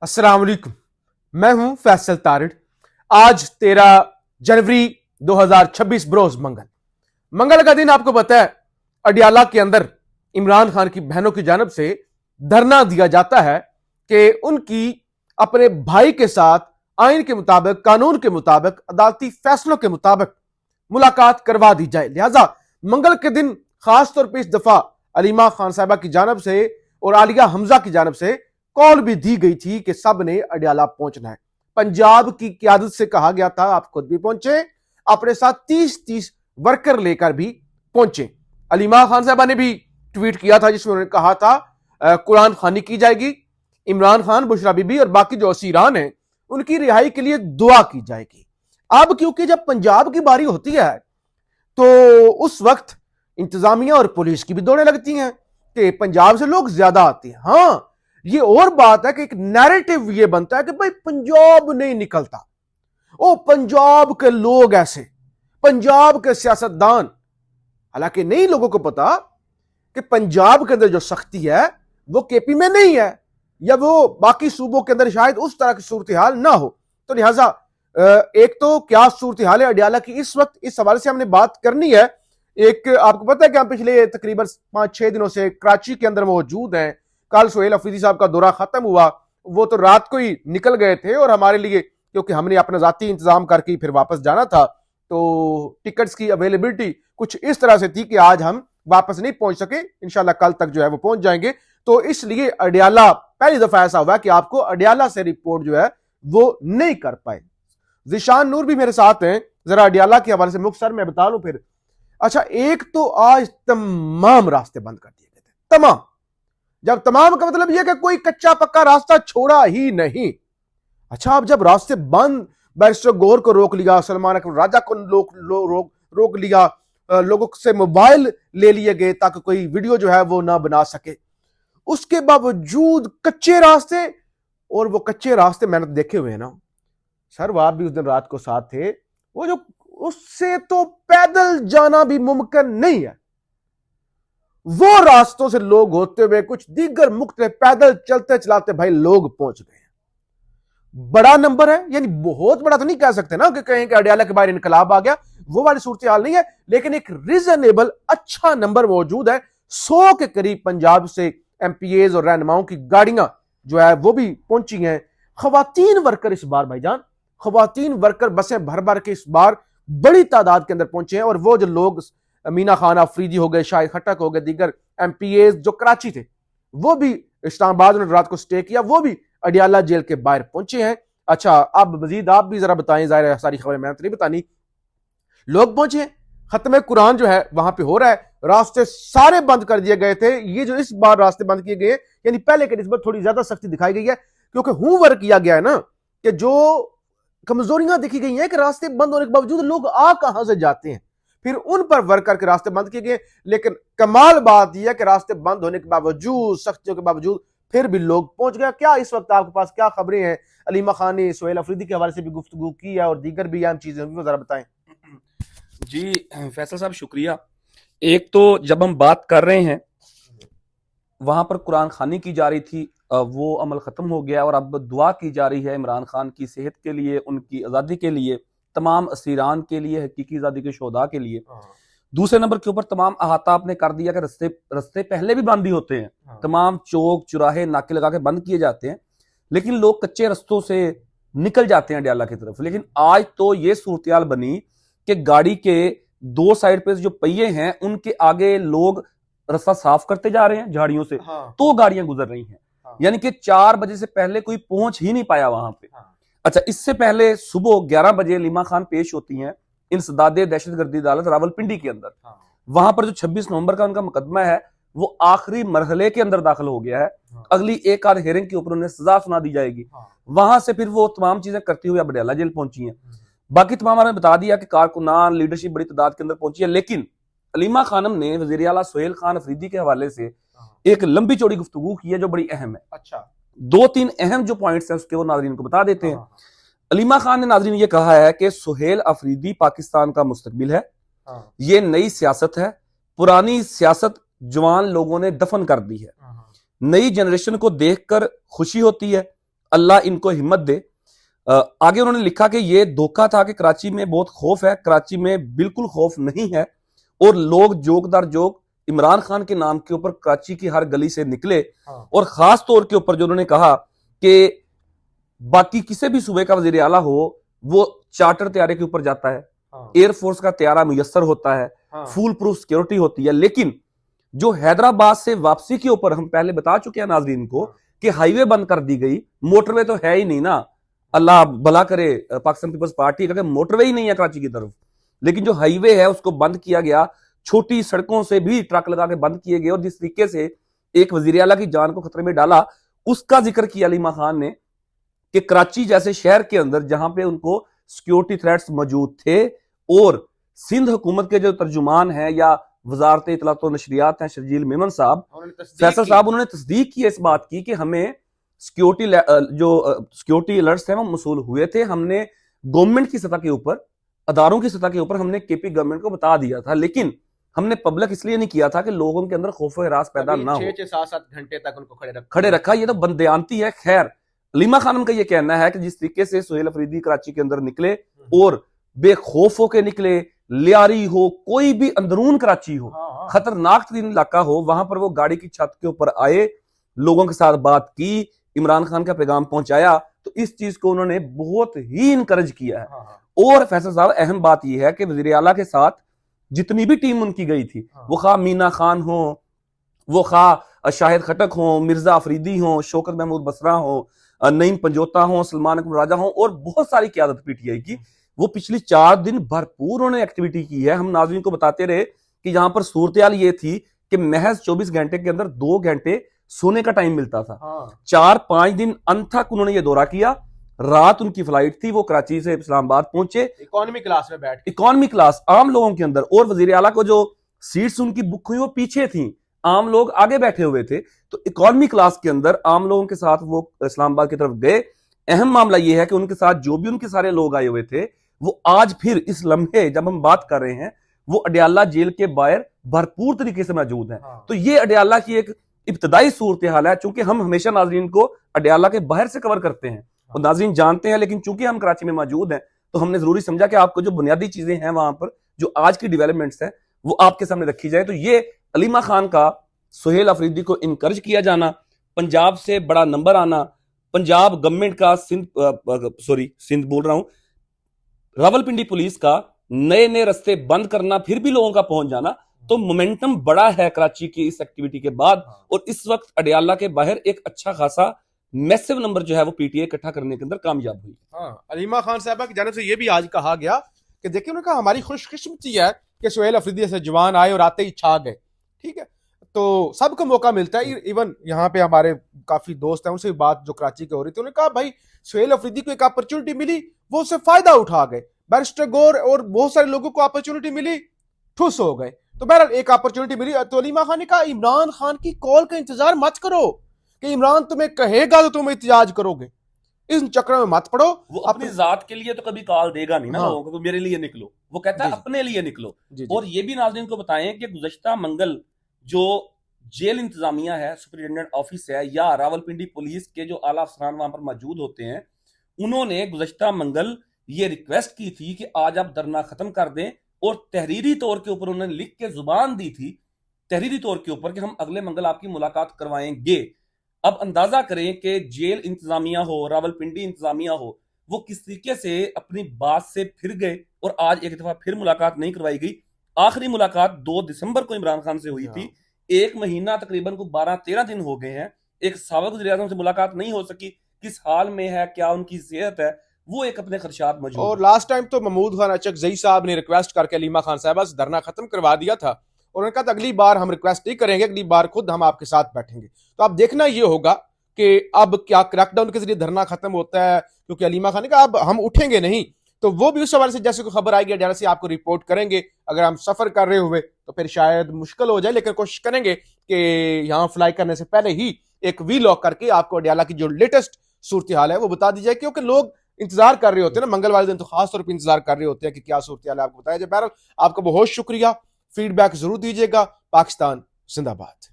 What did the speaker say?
अस्सलाम वालेकुम। मैं हूं फैसल तारिड़। आज 13 जनवरी 2026 बरोज मंगल का दिन। आपको पता है अडियाला के अंदर इमरान खान की बहनों की जानब से धरना दिया जाता है कि उनकी अपने भाई के साथ आइन के मुताबिक, कानून के मुताबिक, अदालती फैसलों के मुताबिक मुलाकात करवा दी जाए। लिहाजा मंगल के दिन खासतौर पर इस दफा अलीमा खान साहबा की जानब से और आलिया हमजा की जानब से कॉल भी दी गई थी कि सब ने अडियाला पहुंचना है। पंजाब की क्यादत से कहा गया था आप खुद भी पहुंचे, अपने साथ 30 वर्कर लेकर भी पहुंचे। अलीमा खान साहबा ने भी ट्वीट किया था जिसमें उन्होंने कहा था कुरान खानी की जाएगी, इमरान खान, बुशरा बीबी और बाकी जो असीरान हैं उनकी रिहाई के लिए दुआ की जाएगी। अब क्योंकि जब पंजाब की बारी होती है तो उस वक्त इंतजामिया और पुलिस की भी दौड़ें लगती हैं कि पंजाब से लोग ज्यादा आते हैं। हाँ, ये और बात है कि एक नैरेटिव ये बनता है कि भाई पंजाब नहीं निकलता, ओ पंजाब के लोग ऐसे, पंजाब के सियासतदान। हालांकि नहीं लोगों को पता कि पंजाब के अंदर जो सख्ती है वो केपी में नहीं है, या वो बाकी सूबों के अंदर शायद उस तरह की सूरत हाल ना हो। तो लिहाजा एक तो क्या सूरत हाल है अडियाला की इस वक्त, इस हवाले से हमने बात करनी है। एक आपको पता है कि हम पिछले तकरीबन 5-6 दिनों से कराची के अंदर मौजूद हैं। कल सोहेल अफरीदी साहब का दौरा खत्म हुआ, वो तो रात को ही निकल गए थे और हमारे लिए, क्योंकि हमने अपना जाती इंतजाम करके फिर वापस जाना था, तो टिकट्स की अवेलेबिलिटी कुछ इस तरह से थी कि आज हम वापस नहीं पहुंच सके। इंशाल्लाह कल तक जो है वो पहुंच जाएंगे। तो इसलिए अडियाला पहली दफा ऐसा हुआ कि आपको अडियाला से रिपोर्ट जो है वो नहीं कर पाए। जिशान नूर भी मेरे साथ हैं, जरा अडियाला के हवाले से मुख्तसर मैं बता लूं फिर। अच्छा, एक तो आज तमाम रास्ते बंद कर दिए गए थे, तमाम। जब तमाम का मतलब यह कि कोई कच्चा पक्का रास्ता छोड़ा ही नहीं। अच्छा, अब जब रास्ते बंद, बैरिस्टर गौर को रोक लिया, सलमान अकबर राजा को रोक लिया, लोगों से मोबाइल ले लिए गए ताकि कोई वीडियो जो है वो ना बना सके। उसके बावजूद कच्चे रास्ते, और वो कच्चे रास्ते मैंने देखे हुए हैं ना सर, वो आप भी उस दिन रात को साथ थे, वो जो उससे तो पैदल जाना भी मुमकिन नहीं है। वो रास्तों से लोग होते हुए कुछ दीगर मुख्तलिफ पैदल चलते चलाते भाई लोग पहुंच गए। बड़ा नंबर है, यानी बहुत बड़ा तो नहीं कह सकते ना कि कहें कि अडियाला के बाहर इनकलाब आ गया, वो वाली सूरत हाल नहीं है, लेकिन एक रीजनेबल अच्छा नंबर मौजूद है। 100 के करीब पंजाब से एमपीएज और रहनुमाओं की गाड़ियां जो है वो भी पहुंची हैं। खवातीन वर्कर इस बार भाईजान, खवातीन वर्कर बसें भर भर के इस बार बड़ी तादाद के अंदर पहुंचे हैं। और वो जो लोग मीना खान अफरीदी हो गए, शाहिद खट्टक हो गए, दीगर एमपीएज जो कराची थे, वो भी इस्लामाबाद में रात को स्टे किया, वो भी अडियाला जेल के बाहर पहुंचे हैं। अच्छा, अब मजीद आप भी जरा बताएं, जाहिर है सारी खबरें मैंने तो नहीं बतानी। लोग पहुंचे, खत्म कुरान जो है वहां पे हो रहा है, रास्ते सारे बंद कर दिए गए थे। ये जो इस बार रास्ते बंद किए गए, यानी पहले के निस्बत थोड़ी ज्यादा सख्ती दिखाई गई है, क्योंकि होमवर्क किया गया है ना कि जो कमजोरियां देखी गई हैं कि रास्ते बंद होने के बावजूद लोग आ कहां से जाते हैं, फिर उन पर वर्क करके रास्ते बंद किए गए। लेकिन कमाल बात यह है कि रास्ते बंद होने के बावजूद, सख्तियों के बावजूद फिर भी लोग पहुंच गए। क्या इस वक्त आपके पास क्या खबरें हैं? अलीमा खान ने सोहेल अफरीदी के हवाले से भी गुफ्तगू की है और दीगर भी अहम चीजें भी जरा बताएं। जी फैसल साहब शुक्रिया। एक तो जब हम बात कर रहे हैं वहां पर कुरान खानी की जा रही थी, वो अमल खत्म हो गया और अब दुआ की जा रही है इमरान खान की सेहत के लिए, उनकी आज़ादी के लिए, तमाम असीरान के लिए, हकीकी आज़ादी के शोधा के लिए। दूसरे नंबर के ऊपर तमाम अहाता आपने कर दिया कि रस्ते पहले भी बंद ही होते हैं, तमाम चौक चौराहे नाके लगा के बंद किए जाते हैं, लेकिन लोग कच्चे रस्तों से निकल जाते हैं अडियाला की तरफ। लेकिन आज तो ये सूरत बनी कि गाड़ी के 2 साइड पे जो पहिए हैं उनके आगे लोग रास्ता साफ करते जा रहे हैं झाड़ियों से, तो गाड़ियां गुजर रही हैं। यानी कि 4 बजे से पहले कोई पहुंच ही नहीं पाया वहां पे। अच्छा, इससे पहले सुबह 11 बजे लीमा खान पेश होती हैं इंसदादे दहशतगर्दी अदालत रावलपिंडी के अंदर। वहां पर जो 26 नवंबर का उनका मुकदमा है वो आखिरी मरहले के अंदर दाखिल हो गया है। अगली एक आध हेयरिंग के ऊपर उन्हें सजा सुना दी जाएगी। वहां से फिर वो तमाम चीजें करती हुई अब अडियाला जेल पहुंची हैं। बाकी तमाम ने बता दिया कि कारकुनान लीडरशिप बड़ी तादाद के अंदर पहुंची है, लेकिन अलीमा खानम ने वजीर आला सोहेल खान अफरीदी के हवाले से एक लंबी चौड़ी गुफ्तगू की है जो बड़ी अहम है। अच्छा, 2-3 अहम जो पॉइंट्स हैं उसके वो नाज़रीन को बता देते हैं। अलीमा खान ने नाज़रीन ये कहा है कि सोहेल अफरीदी पाकिस्तान का मुस्तकबिल है, ये नई सियासत है, पुरानी सियासत जवान लोगों ने दफन कर दी है, नई जनरेशन को देखकर खुशी होती है, अल्लाह इनको हिम्मत दे। आगे उन्होंने लिखा कि ये धोखा था कि कराची में बहुत खौफ है, कराची में बिल्कुल खौफ नहीं है, और लोग जोक दर जोक इमरान खान के नाम के ऊपर कराची की हर गली से निकले। और खास तौर के ऊपर जो उन्होंने कहा कि बाकी किसी भी सूबे का वजीर आला हो वो चार्टर तैयारे के ऊपर जाता है, एयरफोर्स का तैयारा मुयस्सर होता है, फुल प्रूफ सिक्योरिटी होती है, लेकिन जो हैदराबाद से वापसी के ऊपर हम पहले बता चुके हैं नाजरीन को कि हाईवे बंद कर दी गई, मोटरवे तो है ही नहीं ना, अल्लाह भला करे पाकिस्तान पीपल्स पार्टी का, मोटरवे ही नहीं है कराची की तरफ, लेकिन जो हाईवे है उसको बंद किया गया, छोटी सड़कों से भी ट्रक लगा के बंद किए गए, और जिस तरीके से एक वजीर आला की जान को खतरे में डाला उसका जिक्र किया अलीमा खान ने कि कराची जैसे शहर के अंदर जहां पे उनको सिक्योरिटी थ्रेट्स मौजूद थे, और सिंध हुकूमत के जो तर्जुमान हैं या वजारत इतलात व नशरियात हैं शर्जील मेमन साहब, फैसल साहब, उन्होंने तस्दीक की इस बात की कि हमें सिक्योरिटी अलर्ट्स हैं वो मसूल हुए थे, हमने गवर्नमेंट की सतह के ऊपर, अदारों की सतह के ऊपर हमने केपी गवर्नमेंट को बता दिया था, लेकिन हमने पब्लिक इसलिए नहीं किया था कि लोगों के अंदर खौफ हिरास पैदा ना हो। 6-7 घंटे तक उनको खड़े रखा, ये तो बंदयानती है। खैर, अलीमा खानम का ये कहना है कि जिस तरीके से सुहेल अफरीदी कराची के अंदर निकले और बेखौफ होके निकले, लियारी हो, कोई भी अंदरून कराची हो, खतरनाक तरीन इलाका हो, वहां पर वो गाड़ी की छत के ऊपर आए, लोगों के साथ बात की, इमरान खान का पैगाम पहुंचाया, तो इस चीज को उन्होंने बहुत ही इनकरेज किया है। और फैसल साहब, अहम बात यह है कि वजीर आला के साथ जितनी भी टीम उनकी गई थी, वो खा मीना खान हो, वो खा शाहिद खटक हो, मिर्जा अफरीदी हो, शौकत महमूद बसरा हो, नईम पंजोता हो, सलमान अकबर राजा हो, और बहुत सारी क्यादत पीटीआई की, वो पिछली 4 दिन भरपूर उन्होंने एक्टिविटी की है। हम नाज़रीन को बताते रहे कि यहां पर सूरत ये थी कि महज 24 घंटे के अंदर 2 घंटे सोने का टाइम मिलता था। 4-5 दिन अनथक उन्होंने ये दौरा किया, रात उनकी फ्लाइट थी, वो कराची से इस्लामाबाद पहुंचे, इकोनॉमी क्लास में बैठ, इकोनॉमी क्लास आम लोगों के अंदर, और वजीर आला को जो सीट्स उनकी बुक हुई वो पीछे थी, आम लोग आगे बैठे हुए थे, तो इकोनॉमी क्लास के अंदर आम लोगों के साथ वो इस्लामाबाद की तरफ गए। अहम मामला यह है कि उनके साथ जो भी उनके सारे लोग आए हुए थे, वो आज फिर इस लम्हे जब हम बात कर रहे हैं, वो अडयाला जेल के बाहर भरपूर तरीके से मौजूद हैं। तो ये अडयाला की एक इब्तदाई सूरत हाल है, चूंकि हम हमेशा नाजरीन को अडयाला के बाहर से कवर करते हैं और नाजरीन जानते हैं, लेकिन चूंकि हम कराची में मौजूद हैं तो हमने जरूरी समझा कि आपको जो बुनियादी चीजें हैं वहां पर, जो आज की डेवलपमेंट्स हैं, वो आपके सामने रखी जाए। तो ये अलीमा खान का सुहेल अफरीदी को इनकरेज किया जाना, पंजाब से बड़ा नंबर आना, पंजाब गवर्नमेंट का सिंध बोल रहा हूं, रावलपिंडी पुलिस का नए नए रास्ते बंद करना, फिर भी लोगों का पहुंच जाना, तो मोमेंटम बड़ा है कराची की इस एक्टिविटी के बाद। और इस वक्त अडयाला के बाहर एक अच्छा खासा मैसिव नंबर जो है वो पीटीआई इकट्ठा करने के अंदर कामयाब हुई। अलीमा खान साहबा की जानिब से ये भी आज कहा गया कि देखिए, उन्होंने कहा हमारी खुशकिस्मती है कि सुहेल अफरीदी से जवान आए और आते ही छा गए, ठीक है, तो सबको मौका मिलता है। इवन यहाँ पे हमारे काफी दोस्त हैं, उनसे बात जो कराची की हो रही थी, उन्होंने कहा भाई सुहेल अफरीदी को एक अपॉर्चुनिटी मिली, वो उससे फायदा उठा गए, बैरिस्टर गौर और बहुत सारे लोगों को अपॉर्चुनिटी मिली, ठुस हो गए। तो बहरहाल एक अपॉर्चुनिटी मिली। तो अलीमा खान ने कहा इमरान खान की कॉल का इंतजार मत करो कि इमरान तुम्हें कहेगा तो तुम एहतजाज करोगे, इस चक्कर में मत पड़ो। वो अपनी जात के लिए तो कभी कॉल देगा नहीं ना लोगों को, मेरे लिए निकलो, वो कहता है अपने लिए निकलो। और ये भी नाज़रीन को बताएं कि गुज़श्ता मंगल जो जेल इंतजामिया है, सुपरिटेंडेंट ऑफिस है, या रावलपिंडी पुलिस के जो आला अफसरान वहां पर मौजूद होते हैं, उन्होंने गुज़श्ता मंगल ये रिक्वेस्ट की थी कि आज आप धरना खत्म कर दें, और तहरीरी तौर के ऊपर उन्होंने लिख के जुबान दी थी, तहरीरी तौर के ऊपर, कि हम अगले मंगल आपकी मुलाकात करवाएंगे। अब अंदाजा करें कि जेल इंतजामिया हो, रावलपिंडी इंतजामिया हो, वो किस तरीके से अपनी बात से फिर गए, और आज एक दफा फिर मुलाकात नहीं करवाई गई। आखिरी मुलाकात 2 दिसंबर को इमरान खान से हुई थी, 1 महीना तकरीबन को 12-13 दिन हो गए हैं, एक साबिक वज़ीर-ए-आज़म से मुलाकात नहीं हो सकी, किस हाल में है, क्या उनकी सेहत है, वो एक अपने खदशात मौजूद। और लास्ट टाइम तो महमूद खान अचकज़ई साहब ने रिक्वेस्ट करके अलीमा खान साहबा से धरना खत्म करवा दिया था, और उन्होंने कहा अगली बार हम रिक्वेस्ट नहीं करेंगे, अगली बार खुद हम आपके साथ बैठेंगे। तो अब देखना ये होगा कि अब क्या क्रैकडाउन के जरिए धरना खत्म होता है, क्योंकि अलीमा खान ने कहा अब हम उठेंगे नहीं, तो वो भी उस हवाले से जैसे कोई खबर आएगी अडयाला से आपको रिपोर्ट करेंगे। अगर हम सफर कर रहे हुए तो फिर शायद मुश्किल हो जाए, लेकिन कोशिश करेंगे कि यहाँ फ्लाई करने से पहले ही एक वीलॉग करके आपको अडयाला की जो लेटेस्ट सूरत हाल है वो बता दी जाए, क्योंकि लोग इंतजार कर रहे होते हैं ना, मंगलवार दिन तो खास तौर पर इंतजार कर रहे होते हैं कि क्या सूरत हाल है, आपको बताया जाए। बहरहाल आपका बहुत शुक्रिया, फीडबैक जरूर दीजिएगा। पाकिस्तान जिंदाबाद।